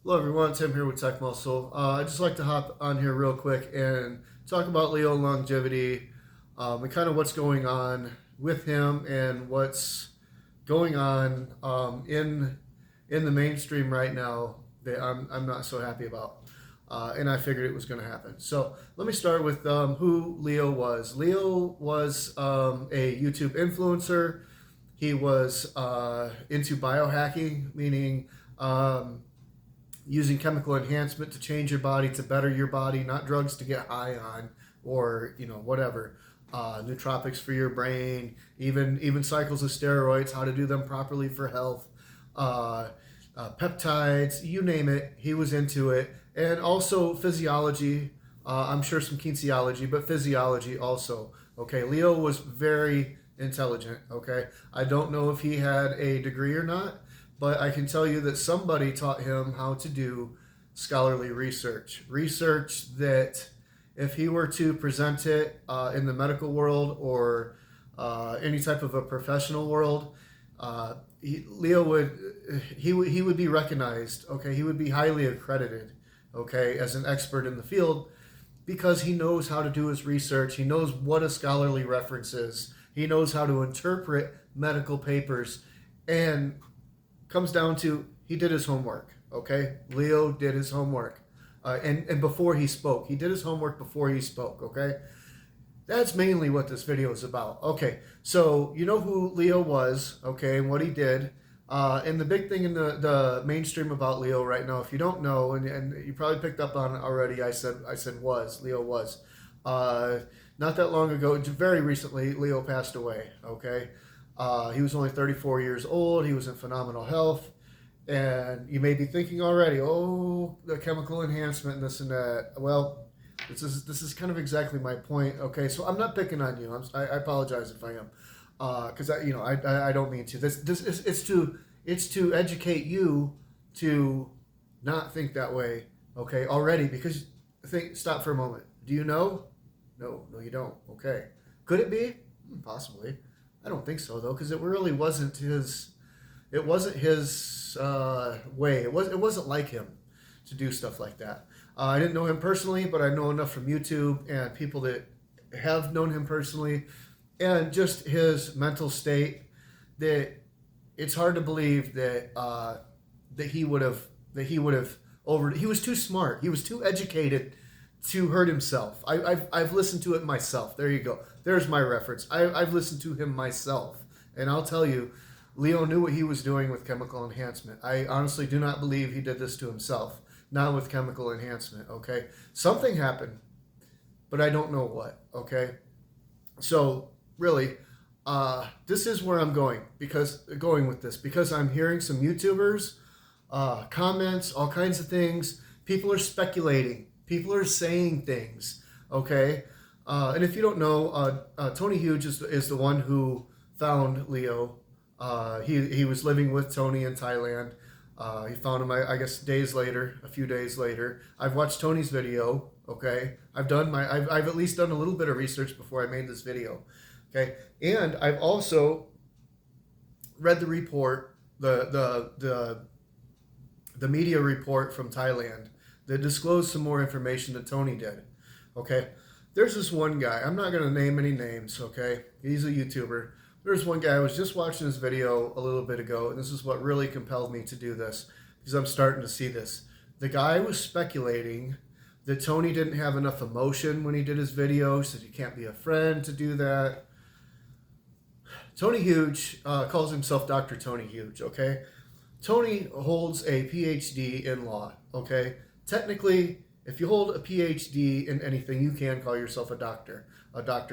Hello everyone, Tim here with Tech Muscle. I'd just like to hop on here real quick and talk about Leo Longivety and kind of what's going on with him and what's going on in the mainstream right now that I'm not so happy about. And I figured it was going to happen. So let me start with who Leo was. Leo was a YouTube influencer. He was into biohacking, meaning using chemical enhancement to change your body, to better your body, not drugs to get high on, or whatever. Nootropics for your brain, even cycles of steroids, how to do them properly for health, peptides, you name it. He was into it, and also physiology. I'm sure some kinesiology, but physiology also. Okay, Leo was very intelligent. Okay, I don't know if he had a degree or not, but I can tell you that somebody taught him how to do scholarly research. Research that if he were to present it in the medical world or any type of a professional world, Leo would be recognized. Okay, he would be highly accredited. Okay, as an expert in the field because he knows how to do his research. He knows what a scholarly reference is. He knows how to interpret medical papers, and comes down to he did his homework. Okay, Leo did his homework, and before he spoke, he did his homework before he spoke. Okay, that's mainly what this video is about. Okay, so you know who Leo was, okay, and what he did. And the big thing in the mainstream about Leo right now, if you don't know, and you probably picked up on it already, Leo was. Not that long ago, very recently, Leo passed away. Okay, he was only 34 years old. He was in phenomenal health. And you may be thinking already, oh, the chemical enhancement and this and that. Well, this is kind of exactly my point. Okay, so I'm not picking on you. I apologize if I am, because I don't mean to. It's to educate you to not think that way. Okay, already, because stop for a moment. Do you know? No, you don't. Okay, could it be? Possibly. I don't think so though, because it really wasn't his. It wasn't his way. It wasn't like him to do stuff like that. I didn't know him personally, but I know enough from YouTube and people that have known him personally, and just his mental state that it's hard to believe that he would have He was too smart. He was too educated to hurt himself. I've listened to it myself. There you go. There's my reference. I've listened to him myself, and I'll tell you, Leo knew what he was doing with chemical enhancement. I honestly do not believe he did this to himself, not with chemical enhancement. Okay, something happened, but I don't know what. Okay, so really, this is where I'm going with this because I'm hearing some YouTubers, comments, all kinds of things. People are speculating. People are saying things, okay? And if you don't know, Tony Hughes is the one who found Leo. He was living with Tony in Thailand. He found him, I guess, a few days later. I've watched Tony's video, okay? I've at least done a little bit of research before I made this video, okay? And I've also read the report, the media report from Thailand that disclosed some more information that Tony did. Okay, there's this one guy. I'm not going to name any names. Okay, he's a YouTuber. There's one guy. I was just watching his video a little bit ago, and this is what really compelled me to do this because I'm starting to see this. The guy was speculating that Tony didn't have enough emotion when he did his video. He said you can't be a friend to do that. Tony Hughes calls himself Dr. Tony Hughes. Okay, Tony holds a PhD in law. Okay. Technically, if you hold a PhD in anything, you can call yourself a doctor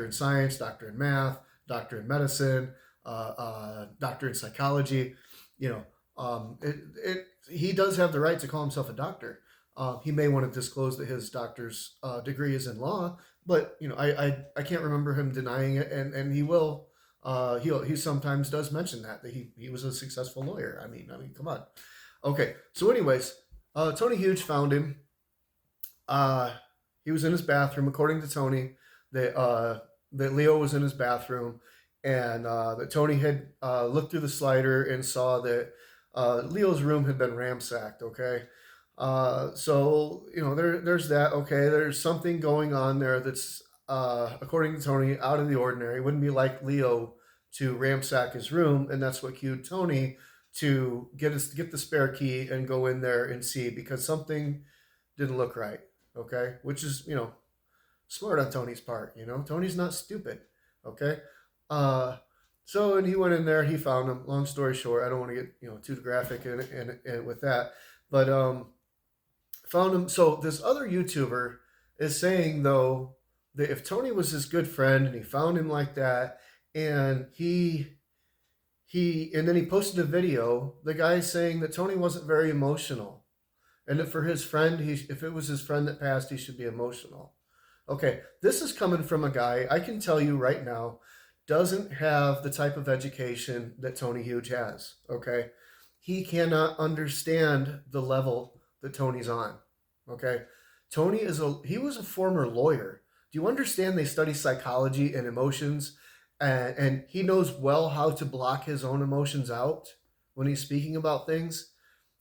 in science, doctor in math, doctor in medicine, doctor in psychology. He does have the right to call himself a doctor. He may want to disclose that his doctor's degree is in law, but I can't remember him denying it, and he will. He sometimes does mention that he was a successful lawyer. I mean, come on. Okay, so anyways. Tony Hughes found him. He was in his bathroom, according to Tony, that Leo was in his bathroom, and that Tony had looked through the slider and saw that Leo's room had been ransacked. Okay, So there's that. Okay, there's something going on there that's according to Tony out of the ordinary. It wouldn't be like Leo to ransack his room, and that's what cued Tony to get the spare key and go in there and see because something didn't look right. Okay, which is smart on Tony's part. Tony's not stupid. Okay. Uh, and he went in there. He found him. Long story short, I don't want to get too graphic in with that, but found him. So this other YouTuber is saying though that if Tony was his good friend and he found him like that, and and then he posted a video, the guy's saying that Tony wasn't very emotional, and that for his friend, if it was his friend that passed, he should be emotional. Okay, this is coming from a guy I can tell you right now doesn't have the type of education that Tony Huge has. Okay, he cannot understand the level that Tony's on. Okay, he was a former lawyer. Do you understand they study psychology and emotions, and he knows well how to block his own emotions out when he's speaking about things.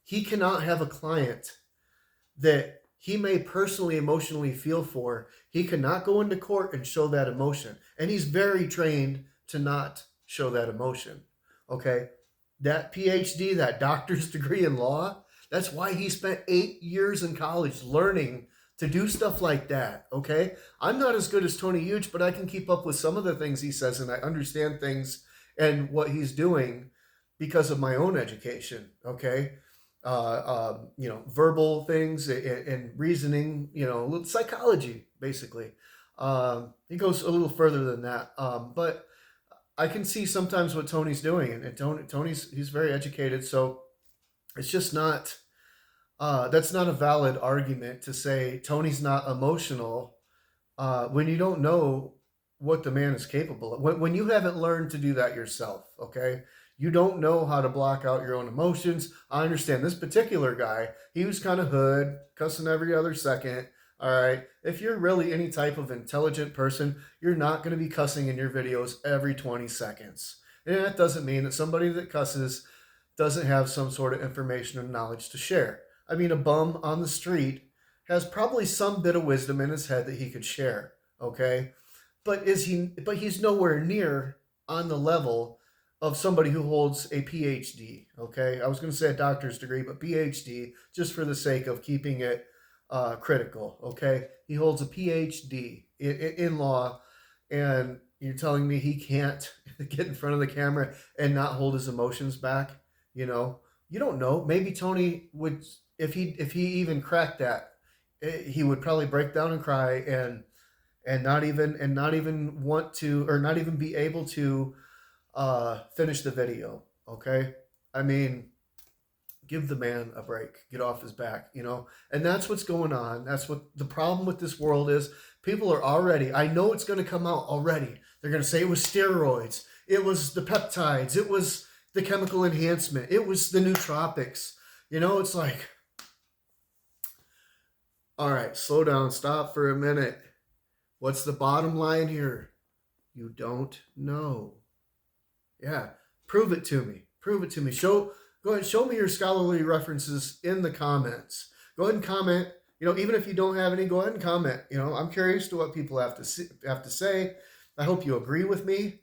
He cannot have a client that he may personally emotionally feel for. He cannot go into court and show that emotion. And he's very trained to not show that emotion. Okay? That PhD, that doctor's degree in law, that's why he spent 8 years in college learning to do stuff like that. Okay? I'm not as good as Tony Huge, but I can keep up with some of the things he says, and I understand things and what he's doing because of my own education. Okay? Verbal things and reasoning, psychology, basically. He goes a little further than that. But I can see sometimes what Tony's doing, and he's very educated, so it's just not, that's not a valid argument to say Tony's not emotional when you don't know what the man is capable of. When you haven't learned to do that yourself, okay? You don't know how to block out your own emotions. I understand this particular guy, he was kind of hood, cussing every other second. All right. If you're really any type of intelligent person, you're not going to be cussing in your videos every 20 seconds. And that doesn't mean that somebody that cusses doesn't have some sort of information or knowledge to share. I mean, a bum on the street has probably some bit of wisdom in his head that he could share. Okay. But he's nowhere near on the level of somebody who holds a PhD. Okay, I was going to say a doctor's degree, but PhD, just for the sake of keeping it critical. Okay, he holds a PhD in law, and you're telling me he can't get in front of the camera and not hold his emotions back? You don't know. Maybe Tony would, if he even cracked that, he would probably break down and cry and not even want to, or not even be able to finish the video. Okay, I mean, give the man a break, get off his back, and that's what's going on. That's what the problem with this world is. People are already, I know it's going to come out already, they're going to say it was steroids, it was the peptides, it was the chemical enhancement, it was the nootropics. It's like, all right, slow down, stop for a minute. What's the bottom line here? You don't know. Yeah, prove it to me. Prove it to me. Go ahead, show me your scholarly references in the comments. Go ahead and comment. Even if you don't have any, go ahead and comment. I'm curious to what people have to say. I hope you agree with me.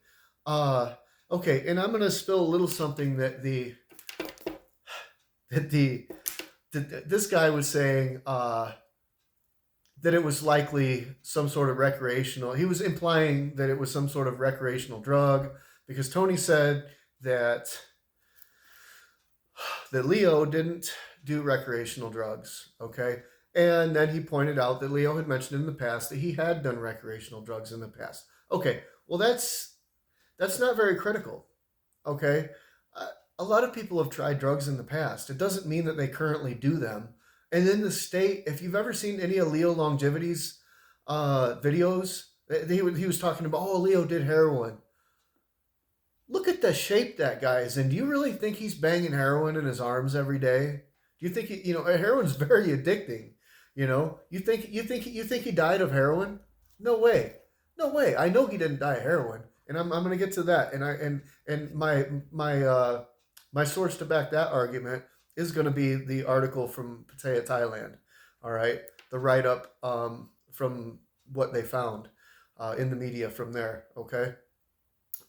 Okay, and I'm gonna spill a little something that this guy was saying. That it was likely some sort of recreational. He was implying that it was some sort of recreational drug because Tony said that Leo didn't do recreational drugs, okay? And then he pointed out that Leo had mentioned in the past that he had done recreational drugs in the past. Okay, well that's not very critical, okay? A lot of people have tried drugs in the past. It doesn't mean that they currently do them. And in the state, if you've ever seen any of Leo Longivity's videos, he was talking about, oh, Leo did heroin. Look at the shape that guy is in. Do you really think he's banging heroin in his arms every day? Do you think heroin's very addicting? You think he died of heroin? No way, no way. I know he didn't die of heroin, and I'm going to get to that. And my source to back that argument is going to be the article from Pattaya, Thailand. All right, the write up from what they found in the media from there. Okay,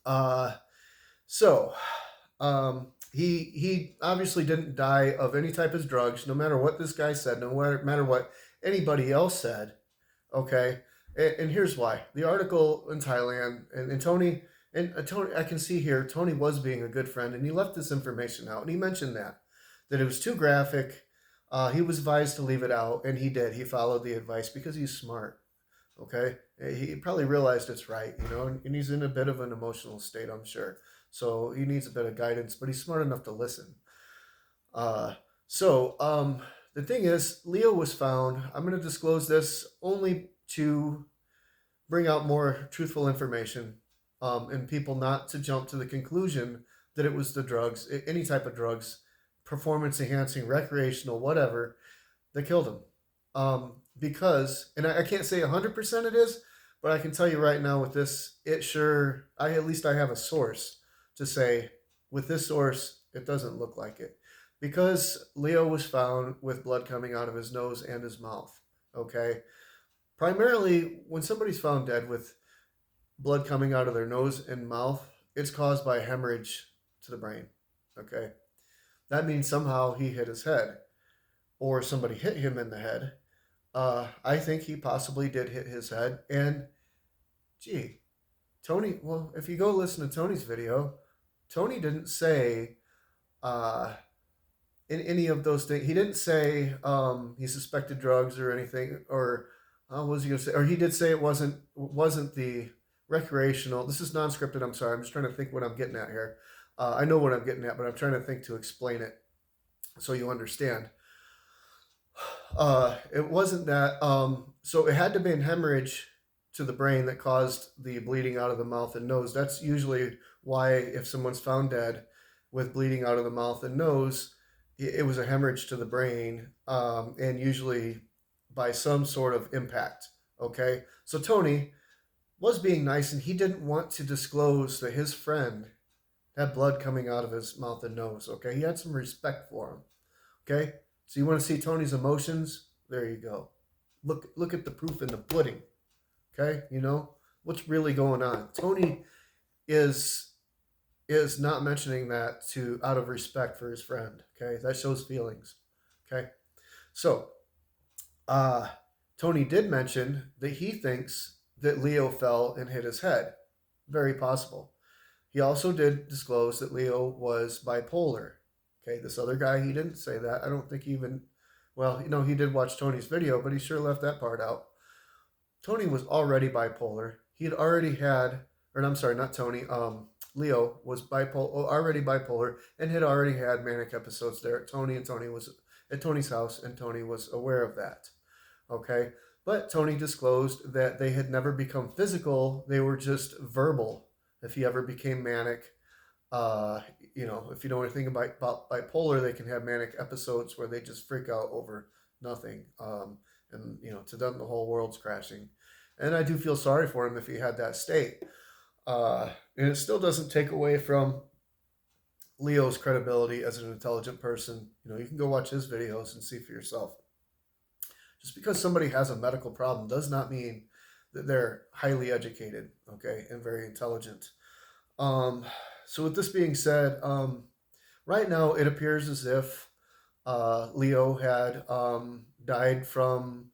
uh, so he obviously didn't die of any type of drugs, no matter what this guy said, no matter what anybody else said. Okay, and here's why: the article in Thailand and Tony. And Tony, I can see here, Tony was being a good friend, and he left this information out, and he mentioned that it was too graphic. He was advised to leave it out, and he did. He followed the advice because he's smart. Okay, he probably realized it's right, and he's in a bit of an emotional state, I'm sure. So he needs a bit of guidance, but he's smart enough to listen. Uh, so the thing is, Leo was found. I'm going to disclose this only to bring out more truthful information, and people not to jump to the conclusion that it was the drugs, any type of drugs, performance enhancing, recreational, whatever, that killed him. Because, and I can't say 100% it is, but I can tell you right now with this, at least I have a source to say, with this source, it doesn't look like it. Because Leo was found with blood coming out of his nose and his mouth. Okay? Primarily, when somebody's found dead with blood coming out of their nose and mouth, it's caused by hemorrhage to the brain. Okay? That means somehow he hit his head, or somebody hit him in the head. I think he possibly did hit his head. And, gee, Tony, well, if you go listen to Tony's video, Tony didn't say in any of those things. He didn't say he suspected drugs or anything, or what was he going to say? Or he did say it wasn't the recreational. This is non-scripted. I'm sorry. I'm just trying to think what I'm getting at here. I know what I'm getting at, but I'm trying to think to explain it so you understand. It wasn't that. So it had to be an hemorrhage to the brain that caused the bleeding out of the mouth and nose. That's usually why if someone's found dead with bleeding out of the mouth and nose, it was a hemorrhage to the brain, and usually by some sort of impact. Okay, so Tony was being nice, and he didn't want to disclose that his friend had blood coming out of his mouth and nose. Okay, he had some respect for him. Okay, so you want to see Tony's emotions? There you go. Look at the proof in the pudding. Okay, what's really going on. Tony is not mentioning that out of respect for his friend. Okay, that shows feelings. Okay, so Tony did mention that he thinks that Leo fell and hit his head. Very possible. He also did disclose that Leo was bipolar. Okay, this other guy, he didn't say that. I don't think he even, well, he did watch Tony's video, but he sure left that part out. Tony was already bipolar. He had already had, or I'm sorry, not Tony, Leo was already bipolar, and had already had manic episodes there at Tony, and Tony was at Tony's house, and Tony was aware of that. Okay, but Tony disclosed that they had never become physical. They were just verbal. If he ever became manic, if you know anything about bipolar, they can have manic episodes where they just freak out over nothing. And to them, the whole world's crashing. And I do feel sorry for him if he had that state. And it still doesn't take away from Leo's credibility as an intelligent person. You can go watch his videos and see for yourself. Just because somebody has a medical problem does not mean that they're highly educated, okay, and very intelligent. So with this being said, right now it appears as if Leo had died from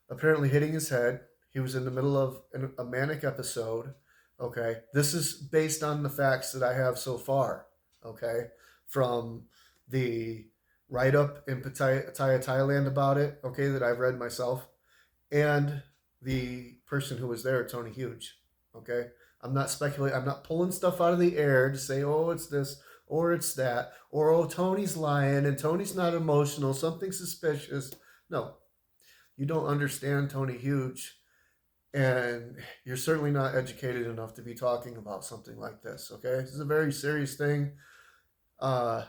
apparently hitting his head. He was in the middle of a manic episode. Okay, this is based on the facts that I have so far. Okay, from the write-up in Pattaya, Thailand about it. Okay, that I've read myself, and the person who was there, Tony Huge. Okay, I'm not speculating. I'm not pulling stuff out of the air to say, oh, it's this or it's that, or oh, Tony's lying and Tony's not emotional. Something suspicious. No, you don't understand Tony Huge. And you're certainly not educated enough to be talking about something like this, okay? This is a very serious thing.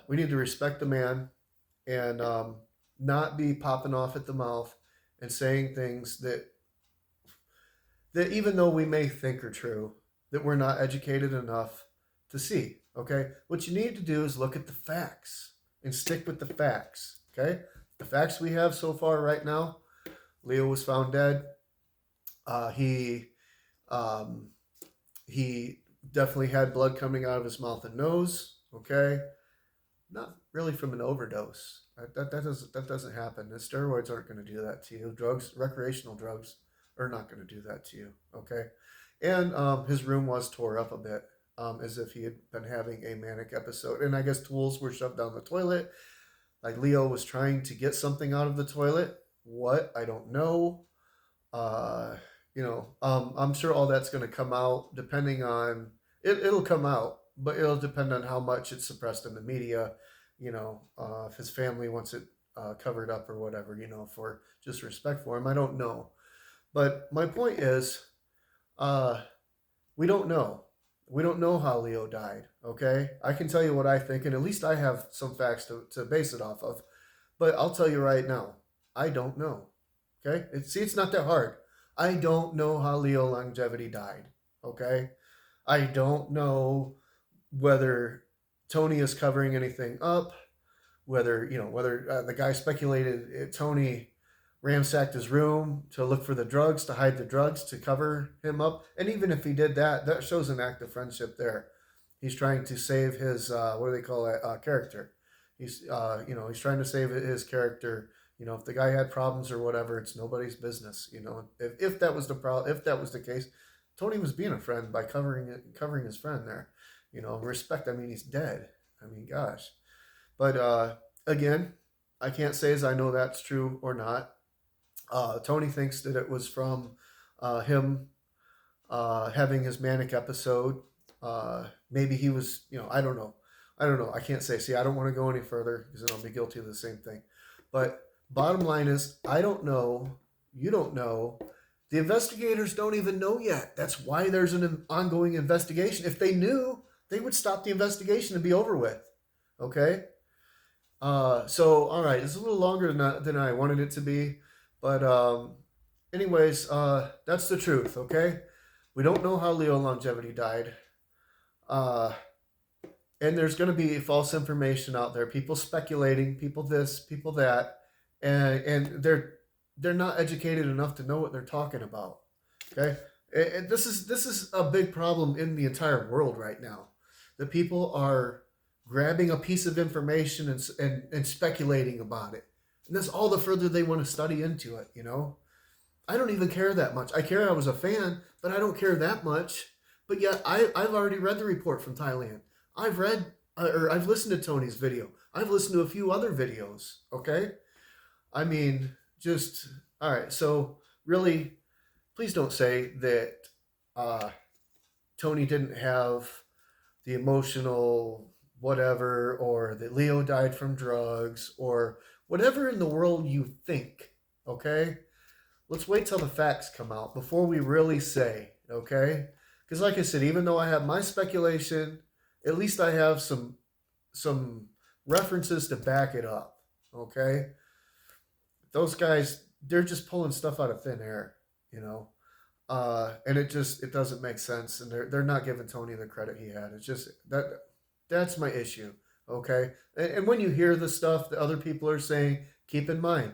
We need to respect the man and not be popping off at the mouth and saying things that even though we may think are true, that we're not educated enough to see, okay? What you need to do is look at the facts and stick with the facts. Okay, the facts we have so far right now: Leo was found dead. Uh, he um, he definitely had blood coming out of his mouth and nose. Okay, not really from an overdose. That doesn't happen. The steroids aren't going to do that to you. Drugs, recreational drugs, are not going to do that to you. Okay, and his room was tore up a bit, as if he had been having a manic episode. And I guess tools were shoved down the toilet. Like Leo was trying to get something out of the toilet. What, I don't know. Uh, I'm sure all that's going to come out depending on it. It'll come out, but it'll depend on how much it's suppressed in the media. If his family wants it covered up or whatever, for just respect for him. I don't know, but my point is, uh, we don't know. We don't know how Leo died. Okay, I can tell you what I think, and at least I have some facts to base it off of. But I'll tell you right now, I don't know. Okay, it's not that hard. I don't know how Leo Longivety died. Okay, I don't know whether Tony is covering anything up. Whether the guy speculated Tony ransacked his room to look for the drugs, to hide the drugs, to cover him up. And even if he did that, that shows an act of friendship there. He's trying to save his what do they call it, character. He's trying to save his character. If the guy had problems or whatever, it's nobody's business. If that was the problem, if that was the case, Tony was being a friend by covering his friend there. Respect. I mean, he's dead. I mean, gosh. But again, I can't say as I know that's true or not. Tony thinks that it was from him having his manic episode. Maybe he was, I don't know. I can't say. See, I don't want to go any further because then I'll be guilty of the same thing. But bottom line is, I don't know. You don't know. The investigators don't even know yet. That's why there's an ongoing investigation. If they knew, they would stop the investigation and be over with. Okay? So, all right, it's a little longer than I wanted it to be. But anyways, that's the truth, okay? We don't know how Leo Longivety died. And there's going to be false information out there. People speculating, people this, people that. And they're not educated enough to know what they're talking about, okay? And this is a big problem in the entire world right now. The people are grabbing a piece of information and speculating about it. And that's all the further they want to study into it, I don't even care that much. I care I was a fan, but I don't care that much. But yet I've already read the report from Thailand. I've listened to Tony's video. I've listened to a few other videos, okay? I mean, just, all right. So really, please don't say that Tony didn't have the emotional whatever, or that Leo died from drugs, or whatever in the world you think, okay? Let's wait till the facts come out before we really say, okay? Because like I said, even though I have my speculation, at least I have some references to back it up, okay? Those guys, they're just pulling stuff out of thin air, and it doesn't make sense, and they're not giving Tony the credit he had. It's just that's my issue, okay? And when you hear the stuff that other people are saying, keep in mind,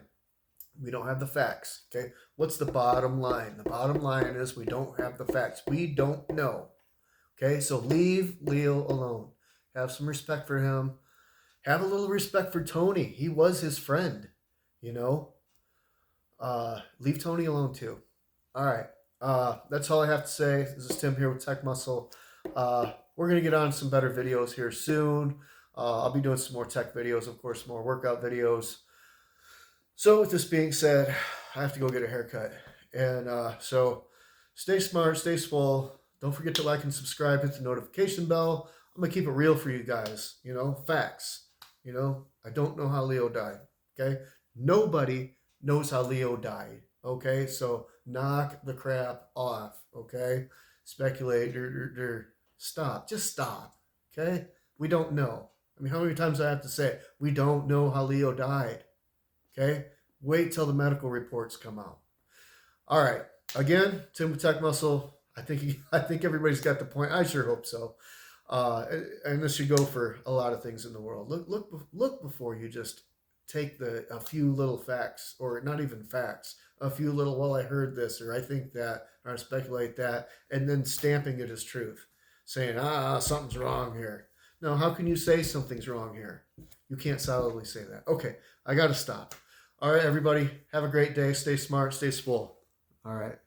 we don't have the facts, okay? What's the bottom line? The bottom line is we don't have the facts. We don't know, okay? So leave Leo alone. Have some respect for him. Have a little respect for Tony. He was his friend, Leave Tony alone too. All right. That's all I have to say. This is Tim here with Tech Muscle. We're going to get on some better videos here soon. I'll be doing some more tech videos, of course, more workout videos. So with this being said, I have to go get a haircut. And so stay smart, stay swole. Don't forget to like and subscribe, hit the notification bell. I'm going to keep it real for you guys, facts. I don't know how Leo died, okay? Nobody knows how Leo died, okay? So knock the crap off, okay? Speculate, stop, just stop, okay? We don't know. I mean, how many times do I have to say it? We don't know how Leo died, okay? Wait till the medical reports come out. All right, again, Tim with Tech Muscle. I think everybody's got the point. I sure hope so. And this should go for a lot of things in the world. Look before you just take a few little facts, or not even facts, a few little, well, I heard this, or I think that, or I speculate that, and then stamping it as truth, saying, something's wrong here. No, how can you say something's wrong here? You can't solidly say that. Okay, I got to stop. All right, everybody, have a great day. Stay smart, stay swole. All right.